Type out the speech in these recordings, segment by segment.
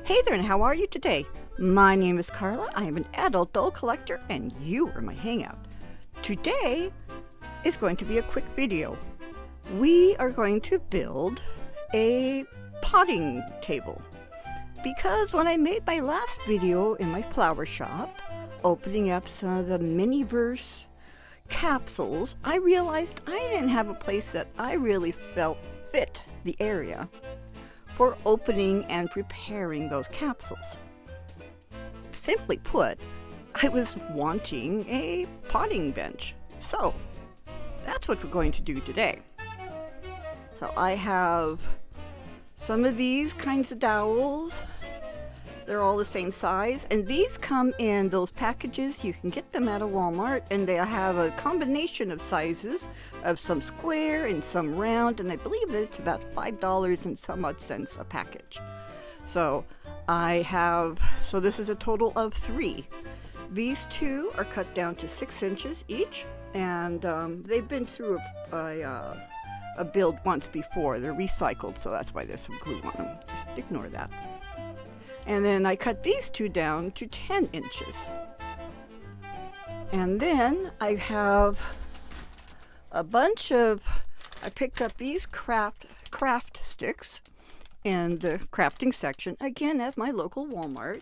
Hey there, and how are you today? My name is Carla. I am an adult doll collector, and you are my hangout. Today is going to be a quick video. We are going to build a potting table. Because when I made my last video in my flower shop, opening up some of the Miniverse capsules, I realized I didn't have a place that I really felt fit the area for opening and preparing those capsules. Simply put, I was wanting a potting bench. So that's what we're going to do today. So I have some of these kinds of dowels. They're all the same size, and these come in those packages. You can get them at a Walmart, and they have a combination of sizes of some square and some round, and I believe that it's about $5 and some odd cents a package. So this is a total of 3. These 2 are cut down to 6 inches each, and they've been through a build once before. They're recycled, so that's why there's some glue on them. Just ignore that. And then I cut these 2 down to 10 inches. And then I have a bunch of, I picked up these craft sticks in the crafting section, again at my local Walmart,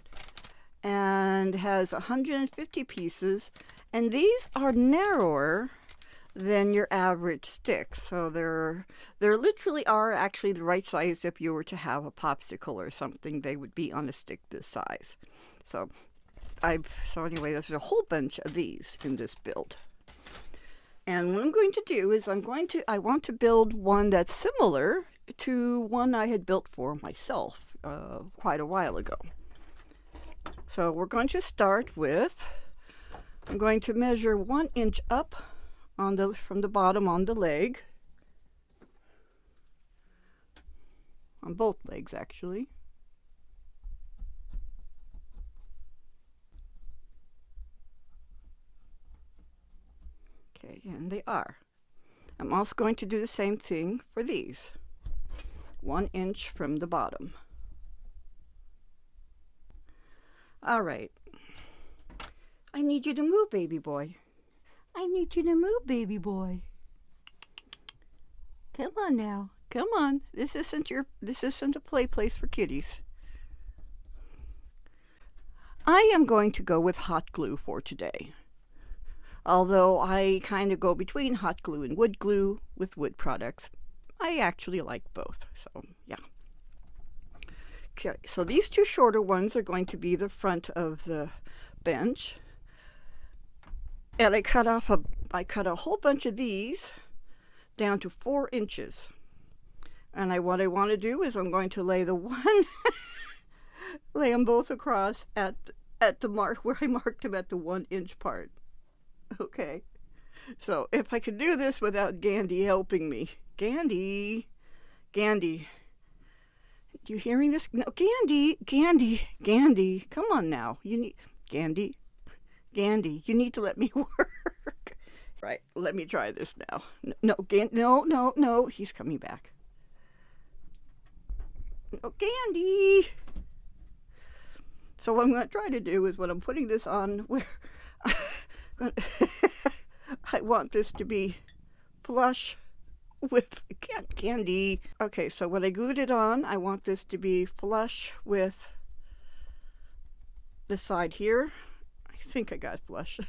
and has 150 pieces. And these are narrower than your average stick, so they're literally are actually the right size. If you were to have a popsicle or something, they would be on a stick this size. So anyway, there's a whole bunch of these in this build. And what I'm going to do is I want to build one that's similar to one I had built for myself quite a while ago. So we're going to start with, I'm going to measure 1 inch up from the bottom on the leg, on both legs actually. Okay, and they are. I'm also going to do the same thing for these. 1 inch from the bottom. All right. I need you to move, baby boy. I need you to move, baby boy. Come on now. Come on. This isn't a play place for kitties. I am going to go with hot glue for today. Although I kind of go between hot glue and wood glue with wood products. I actually like both. So, yeah. Okay, so these 2 shorter ones are going to be the front of the bench. And I cut a whole bunch of these down to 4 inches. And what I want to do is I'm going to lay lay them both across at the mark where I marked them at the 1 inch part. Okay. So if I could do this without Gandhi helping me. Gandhi, you hearing this? No, Gandhi, come on now. You need Gandhi, you need to let me work. Right, let me try this now. No, he's coming back. No, Gandhi. So what I'm going to try to do is when I'm putting this on, where I want this to be flush with Gandhi. Okay, so when I glued it on, I want this to be flush with the side here. I think I got flush.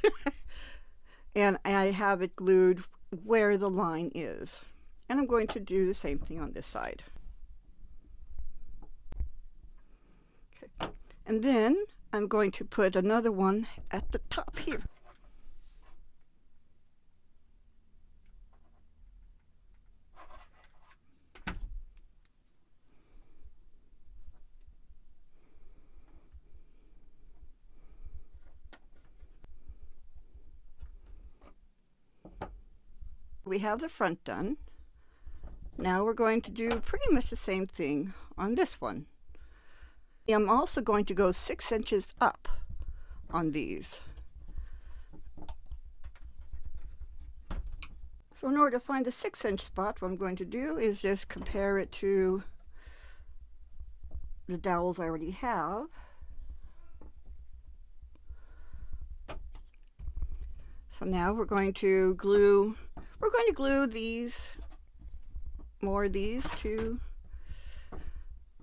And I have it glued where the line is. And I'm going to do the same thing on this side. Okay. And then I'm going to put another one at the top here. We have the front done. Now we're going to do pretty much the same thing on this one. I'm also going to go 6 inches up on these. So in order to find the 6-inch spot, what I'm going to do is just compare it to the dowels I already have. So now we're going to glue these, more of these to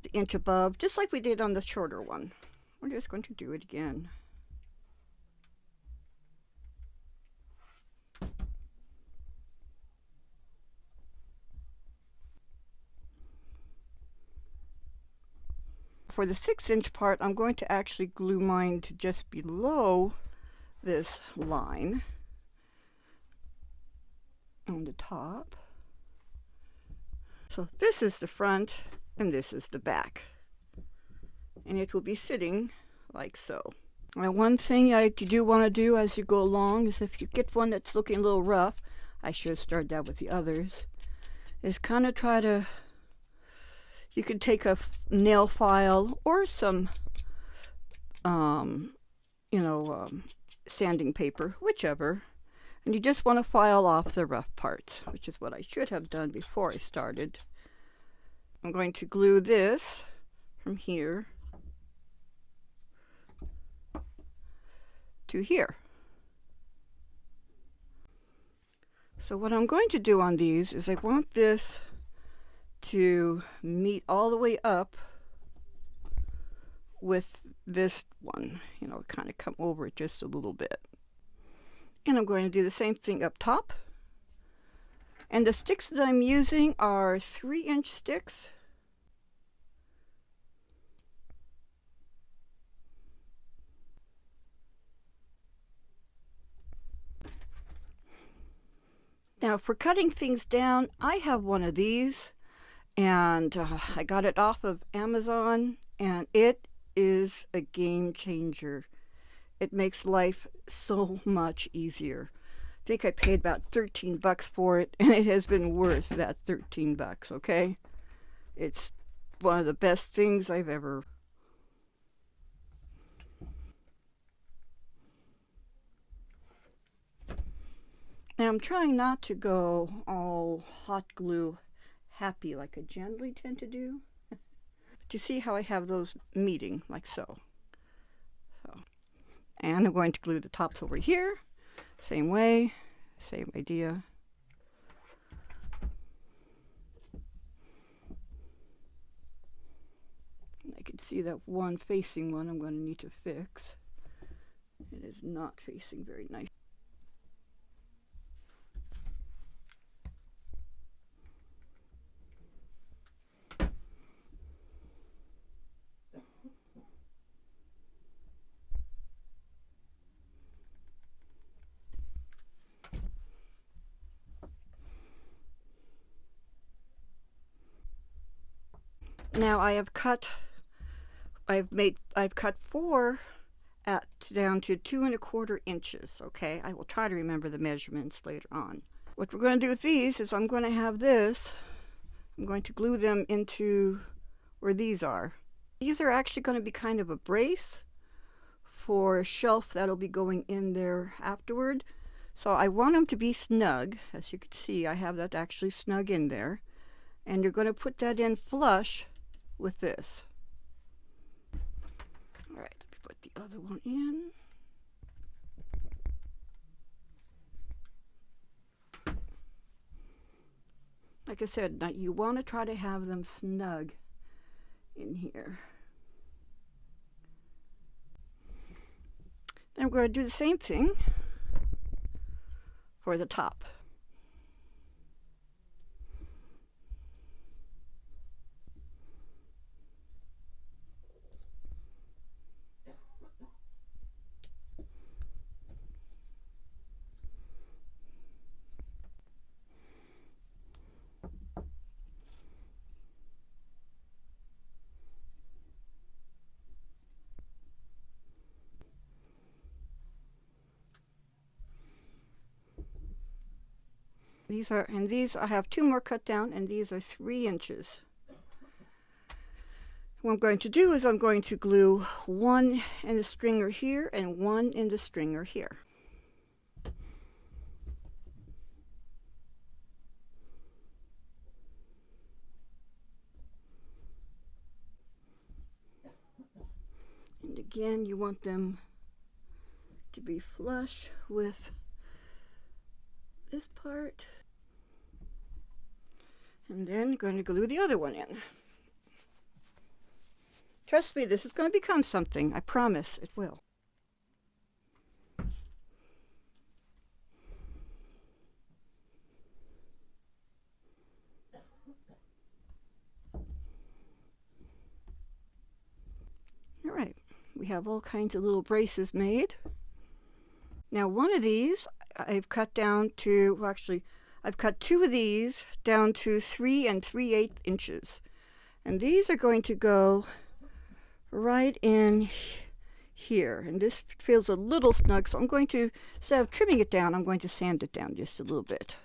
the inch above, just like we did on the shorter one. We're just going to do it again. For the 6-inch part, I'm going to actually glue mine to just below this line on the top. So this is the front and this is the back. And it will be sitting like so. Now, one thing you do want to do as you go along is if you get one that's looking a little rough, I should have started that with the others, is kind of try to, you could take a nail file or some, sanding paper, whichever, and you just want to file off the rough parts, which is what I should have done before I started. I'm going to glue this from here to here. So what I'm going to do on these is I want this to meet all the way up with this one, kind of come over it just a little bit. And I'm going to do the same thing up top. And the sticks that I'm using are 3-inch sticks. Now for cutting things down, I have one of these, and I got it off of Amazon, and it is a game changer. It makes life so much easier. I think I paid about 13 bucks for it, and it has been worth that 13 bucks, okay? It's one of the best things I've ever. Now I'm trying not to go all hot glue happy like I generally tend to do. But you see how I have those meeting like so. And I'm going to glue the tops over here. Same way, same idea. And I can see that one facing one I'm going to need to fix. It is not facing very nice. Now I've cut 4 down to 2 1/4 inches. Okay, I will try to remember the measurements later on. What we're going to do with these is I'm going to have this. I'm going to glue them into where these are. These are actually going to be kind of a brace for a shelf that'll be going in there afterward. So I want them to be snug. As you can see, I have that actually snug in there. And you're going to put that in flush with this. All right, let me put the other one in. Like I said, now you want to try to have them snug in here. Then we're going to do the same thing for the top. These I have 2 more cut down, and these are 3 inches. What I'm going to do is I'm going to glue 1 in the stringer here and 1 in the stringer here. And again, you want them to be flush with this part. And then I'm going to glue the other one in. Trust me, this is going to become something. I promise it will. All right, we have all kinds of little braces made. Now one of these I've cut down to, well, actually I've cut two of these down to 3 3/8 inches. And these are going to go right in here. And this feels a little snug, so I'm going to, instead of trimming it down, I'm going to sand it down just a little bit.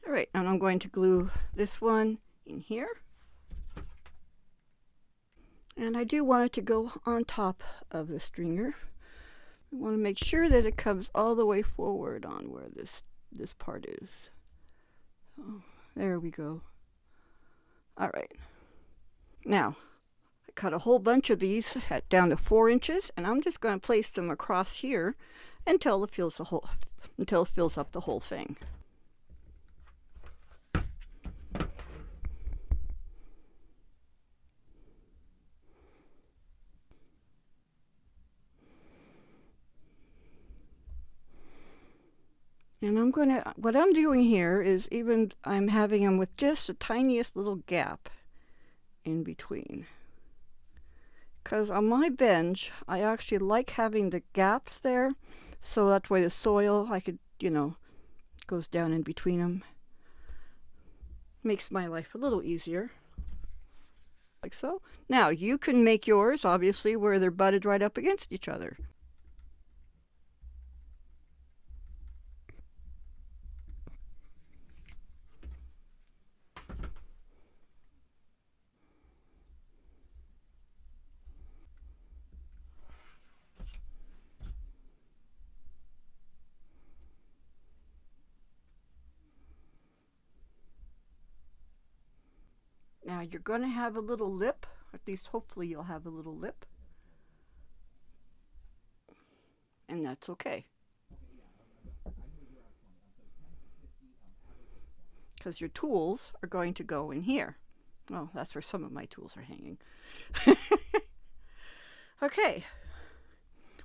All right, and I'm going to glue this one in here. And I do want it to go on top of the stringer. I want to make sure that it comes all the way forward on where this part is. Oh, there we go. All right. Now, I cut a whole bunch of these down to 4 inches, and I'm just going to place them across here until it fills up the whole thing. And what I'm doing here is I'm having them with just the tiniest little gap in between. Because on my bench, I actually like having the gaps there, so that way the soil, goes down in between them. Makes my life a little easier. Like so. Now, you can make yours, obviously, where they're butted right up against each other. Now you're going to have a little lip, at least hopefully you'll have a little lip. And that's okay. Because your tools are going to go in here. Well, that's where some of my tools are hanging. Okay.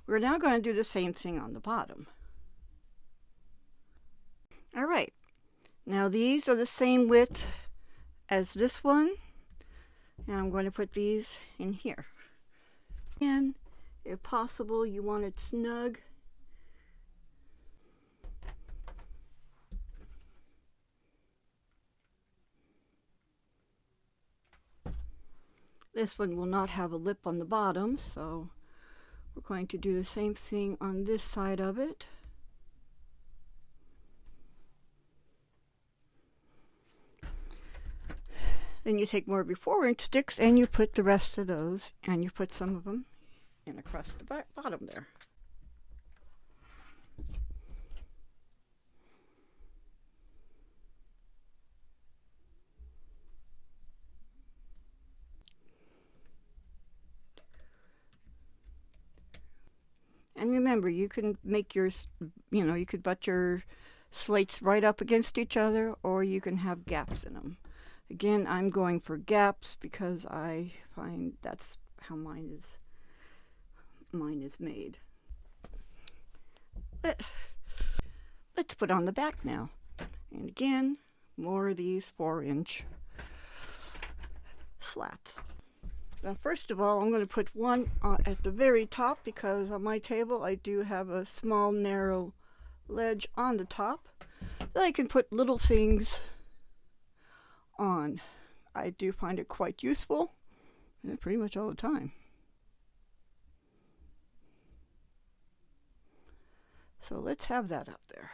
We're now going to do the same thing on the bottom. All right. Now these are the same width as this one, and I'm going to put these in here. And if possible, you want it snug. This one will not have a lip on the bottom, so we're going to do the same thing on this side of it. Then you take more of your 4-inch sticks and you put the rest of those, and you put some of them in across the bottom there. And remember, you can make yours, you could butt your slates right up against each other, or you can have gaps in them. Again, I'm going for gaps because I find that's how mine is made. Let's put on the back now. And again, more of these 4-inch slats. Now, first of all, I'm going to put one at the very top, because on my table I do have a small narrow ledge on the top that I can put little things on. I do find it quite useful, pretty much all the time. So let's have that up there.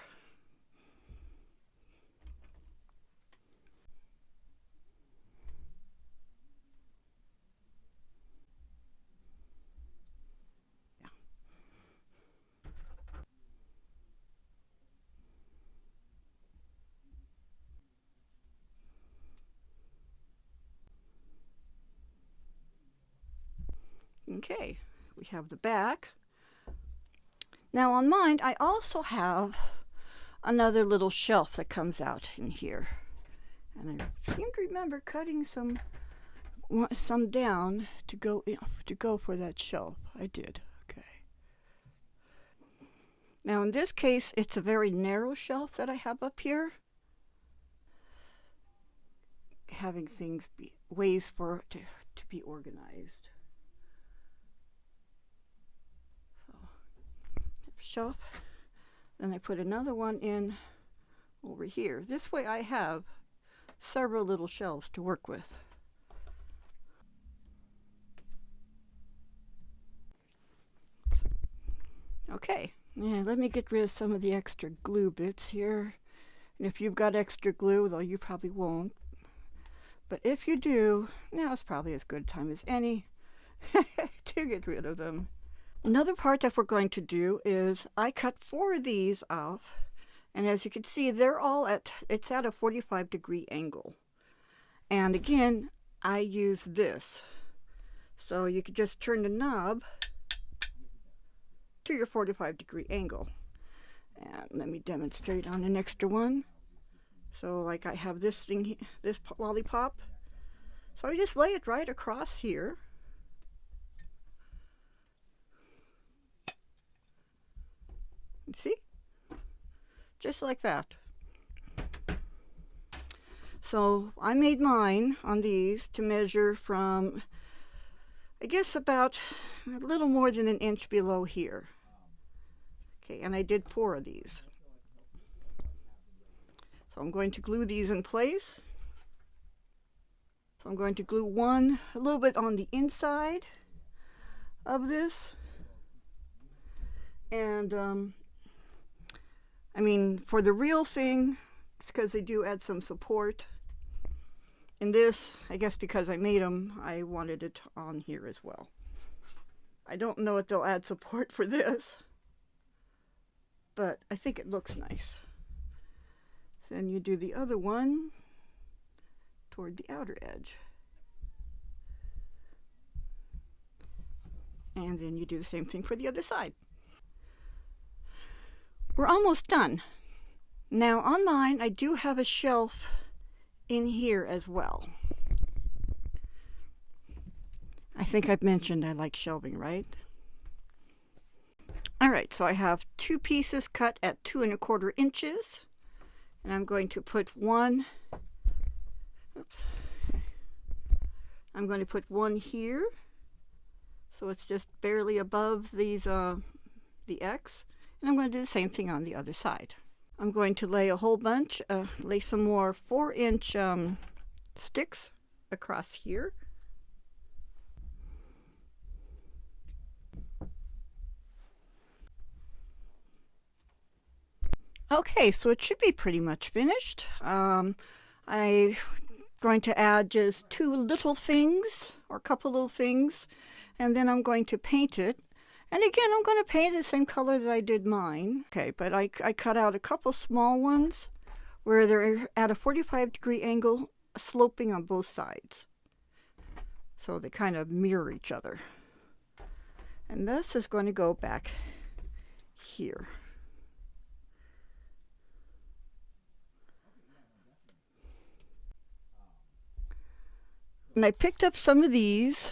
Okay, we have the back. Now on mine, I also have another little shelf that comes out in here. And I seem to remember cutting some down to go for that shelf. I did. Okay. Now in this case, it's a very narrow shelf that I have up here. Having things ways for it to be organized. So shelf. Then I put another one in over here. This way I have several little shelves to work with. Okay, yeah, let me get rid of some of the extra glue bits here. And if you've got extra glue, though you probably won't, but if you do, now's probably as good a time as any to get rid of them. Another part that we're going to do is I cut 4 of these off, and as you can see, they're all it's at a 45-degree angle. And again, I use this. So you could just turn the knob to your 45-degree angle. And let me demonstrate on an extra one. So like I have this thing, this lollipop. So I just lay it right across here. See? Just like that. So I made mine on these to measure from, I guess, about a little more than an inch below here. Okay, and I did 4 of these. So I'm going to glue these in place. So I'm going to glue one a little bit on the inside of this. And I mean, for the real thing, it's because they do add some support. In this, I guess because I made them, I wanted it on here as well. I don't know if they'll add support for this, but I think it looks nice. Then you do the other one toward the outer edge. And then you do the same thing for the other side. We're almost done. Now on mine, I do have a shelf in here as well. I think I've mentioned I like shelving, right? All right, so I have 2 pieces cut at 2 1/4 inches. And I'm going to put one, oops, I'm going to put one here, so it's just barely above these, the X, and I'm going to do the same thing on the other side. I'm going to lay a whole bunch, lay some more 4-inch sticks across here. Okay, so it should be pretty much finished. I'm going to add just 2 little things, or a couple little things, and then I'm going to paint it. And again, I'm going to paint it the same color that I did mine. Okay, but I cut out a couple small ones where they're at a 45-degree angle, sloping on both sides. So they kind of mirror each other. And this is going to go back here. And I picked up some of these,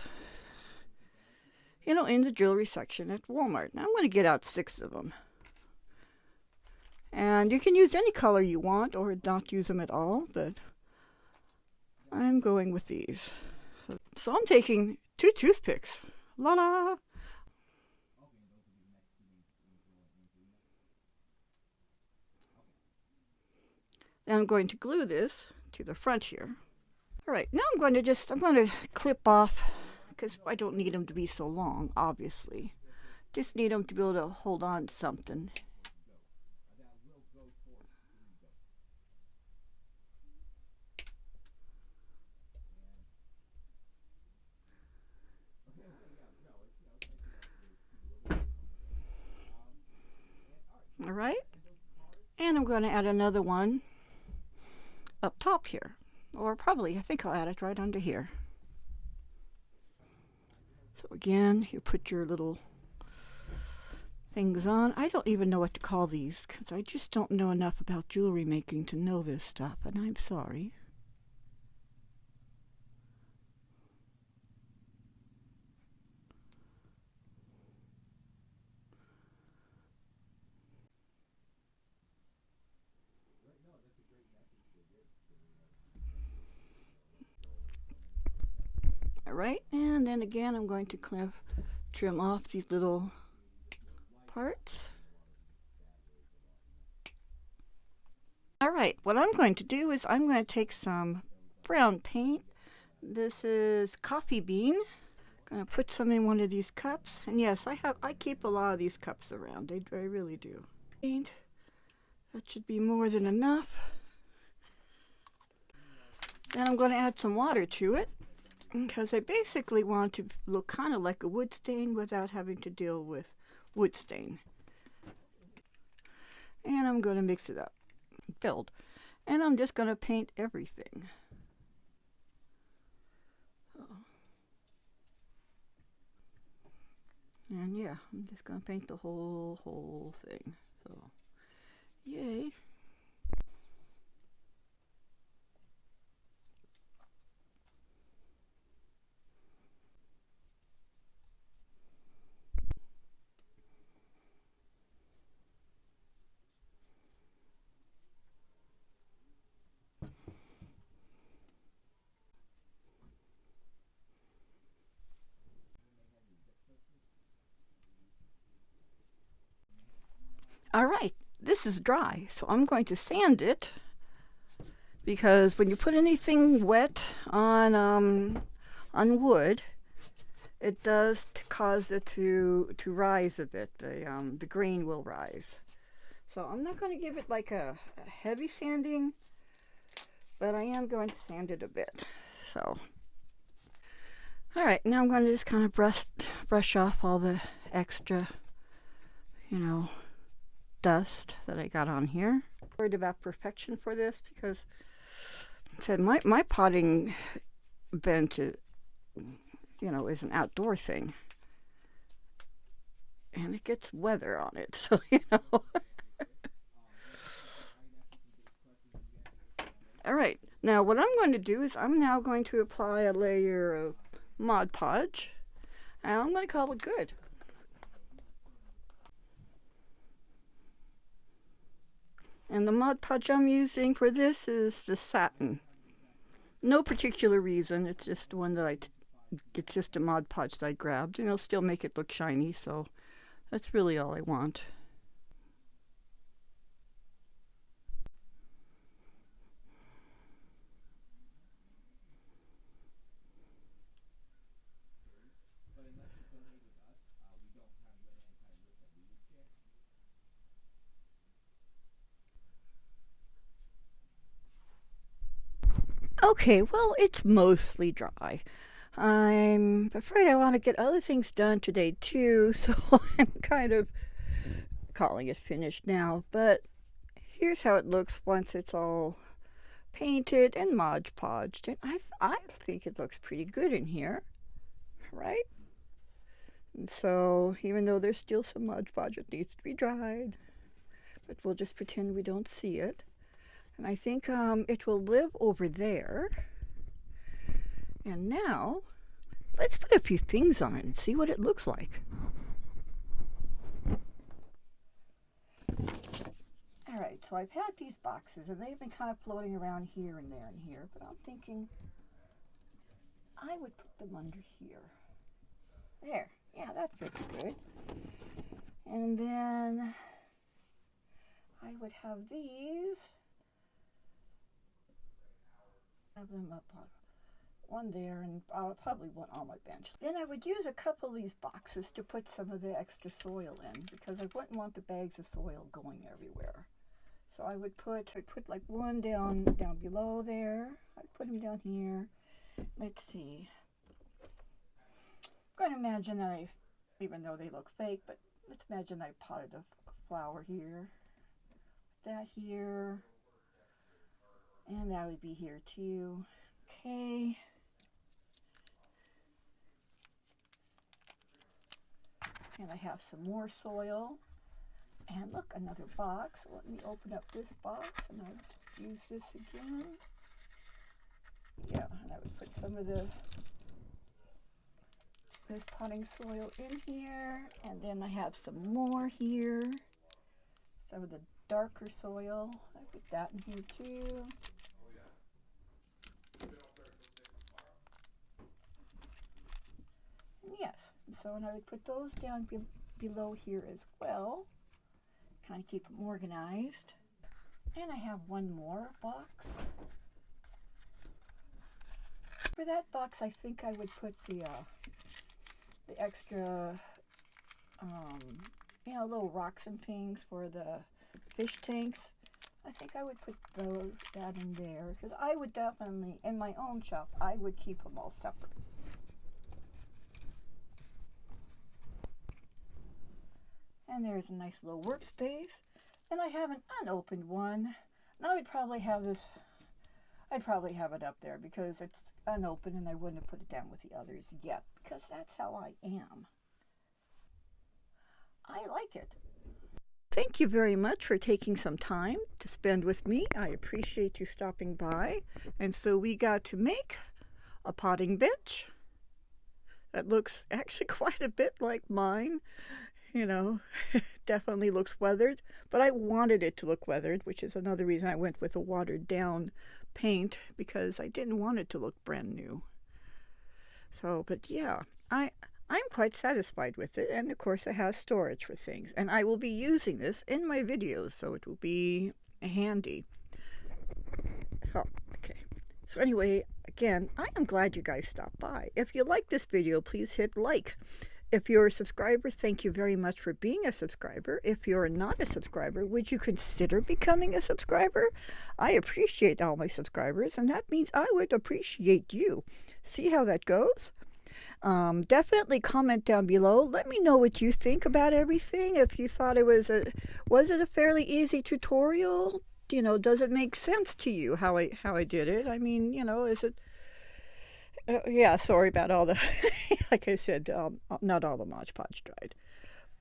you know, in the jewelry section at Walmart. Now I'm going to get out 6 of them. And you can use any color you want or not use them at all, but I'm going with these. So I'm taking 2 toothpicks. La la! Then I'm going to glue this to the front here. All right, now I'm going to clip off, because I don't need them to be so long, obviously. Just need them to be able to hold on to something. All right, and I'm going to add another one up top here, or probably I think I'll add it right under here. So again, you put your little things on. I don't even know what to call these because I just don't know enough about jewelry making to know this stuff, and I'm sorry. Alright, and then again I'm going to trim off these little parts. Alright, what I'm going to do is I'm going to take some brown paint. This is coffee bean. Gonna put some in one of these cups. And yes, I keep a lot of these cups around. I really do. Paint. That should be more than enough. Then I'm going to add some water to it because I basically want to look kind of like a wood stain without having to deal with wood stain. And I'm going to mix it up, build, and I'm just going to paint everything. And yeah, I'm just going to paint the whole thing. So, yay. All right, this is dry, so I'm going to sand it because when you put anything wet on wood, it does cause it to rise a bit. The grain will rise. So I'm not going to give it like a heavy sanding, but I am going to sand it a bit. So, all right, now I'm going to just kind of brush off all the extra, dust that I got on here. I'm worried about perfection for this because I said my potting bench is, is an outdoor thing. And it gets weather on it, so All right, now what I'm going to do is I'm now going to apply a layer of Mod Podge, and I'm going to call it good. And the Mod Podge I'm using for this is the satin. No particular reason, it's just the one that it's just a Mod Podge that I grabbed, and it'll still make it look shiny, so that's really all I want. Okay, well, it's mostly dry. I'm afraid I want to get other things done today too, so I'm kind of calling it finished now. But here's how it looks once it's all painted and Mod Podged. And I think it looks pretty good in here, right? And so even though there's still some Mod Podge, it needs to be dried. But we'll just pretend we don't see it. And I think it will live over there. And now, let's put a few things on it and see what it looks like. Alright, so I've had these boxes and they've been kind of floating around here and there and here, but I'm thinking I would put them under here. There, yeah, that fits good. And then I would have these. Have them up on one there and probably one on my bench. Then I would use a couple of these boxes to put some of the extra soil in because I wouldn't want the bags of soil going everywhere. So I would put like one down below there. I'd put them down here. Let's see. I'm going to imagine that even though they look fake, but let's imagine I potted a flower here. That here. And that would be here too. Okay. And I have some more soil. And look, another box. Let me open up this box and I'll use this again. Yeah, and I would put some of this potting soil in here. And then I have some more here. Some of the darker soil. I put that in here too. Yes, and so and I would put those down below here as well. Kind of keep them organized. And I have one more box. For that box, I think I would put the extra, you know, little rocks and things for the fish tanks. I think I would put that in there because I would definitely, in my own shop, I would keep them all separate. And there's a nice little workspace. And I have an unopened one. And I would probably have this, I'd probably have it up there because it's unopened and I wouldn't have put it down with the others yet because that's how I am. I like it. Thank you very much for taking some time to spend with me. I appreciate you stopping by. And so we got to make a potting bench that looks actually quite a bit like mine. You know, definitely looks weathered, but I wanted it to look weathered, which is another reason I went with a watered down paint because I didn't want it to look brand new. So, but yeah, I'm quite satisfied with it, and of course it has storage for things, and I will be using this in my videos, so it will be handy. So, okay. So anyway, again, I am glad you guys stopped by. If you like this video, please hit like. If you're a subscriber, thank you very much for being a subscriber. If you're not a subscriber, would you consider becoming a subscriber? I appreciate all my subscribers, and that means I would appreciate you. See how that goes? Definitely comment down below. Let me know what you think about everything. If you thought it was it a fairly easy tutorial? You know, does it make sense to you how I did it? I mean, you know, is it... yeah, sorry about all the, like I said, not all the Mod Podge dried,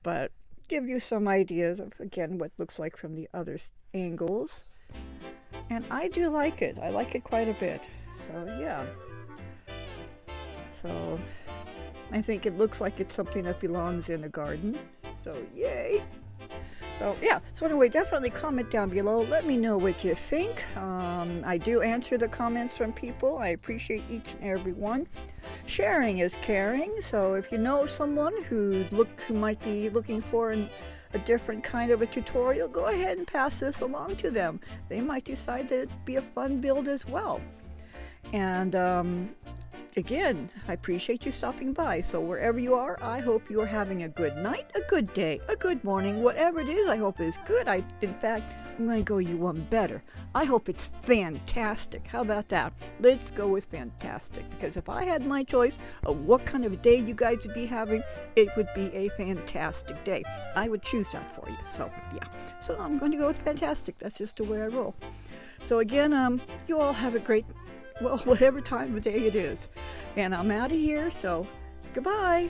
but give you some ideas of, again, what it looks like from the other angles. And I do like it. I like it quite a bit. So, yeah. So, I think it looks like it's something that belongs in a garden. So, yay! So yeah, so anyway, definitely comment down below. Let me know what you think. I do answer the comments from people. I appreciate each and every one. Sharing is caring. So if you know someone who might be looking for a different kind of a tutorial, go ahead and pass this along to them. They might decide that it'd be a fun build as well. And again, I appreciate you stopping by. So wherever you are, I hope you are having a good night, a good day, a good morning, whatever it is. I hope it's good. In fact, I'm going to go you one better. I hope it's fantastic. How about that? Let's go with fantastic. Because if I had my choice of what kind of a day you guys would be having, it would be a fantastic day. I would choose that for you. So yeah. So I'm going to go with fantastic. That's just the way I roll. So again, you all have a great, well, whatever time of day it is. And I'm out of here, so goodbye.